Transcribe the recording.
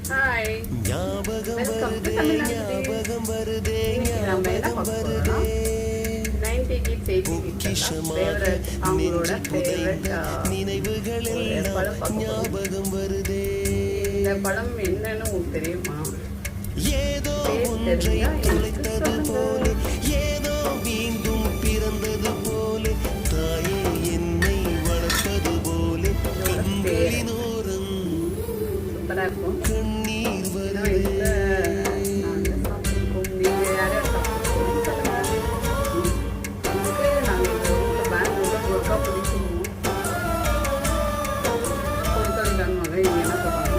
Hi, ஞாபகம் welcome to வருதே தமிழ்நாடு ஞாபகம் வருதே இன்னைக்கு நம்ம என்ன ஞாபகம் பார்க்க வருதே போறோம்னா 90 கிட்ஸ் 80 கிட்ஸ் ஃபேவரட் அவங்களோட ஃபேவரட் நினைவுகள் எல்லாம் படம் பார்க்க போறோம். ஞாபகம் வருதே இந்த படம் என்னன்னு உங்களுக்கு தெரியுமா? ஏதோ பேர் ஒன்றை தெரிஞ்சா எனக்கு தொலைத்தது போல சொல்லுங்க. ஏதோ மீண்டும் பிறந்தது போல தாயே என்னை வளர்ப்பது போல கண்களின் ஓரம் சூப்பரா இருக்கும். கண்ணீர் இன்னும் வருதே இந்த நாங்க சாப்பிட்டுருக்கோம். நீங்க யார் யார் சாப்பிட்டுருக்கோம் சொல்லுங்க. நமக்கு நாங்கள் இந்த ஊரில் பெங்களூரில் ஒர்க்கா பிடிச்சிருவோம். பொருட்கள் மகன் இங்கே என்ன சொல்லுவாங்க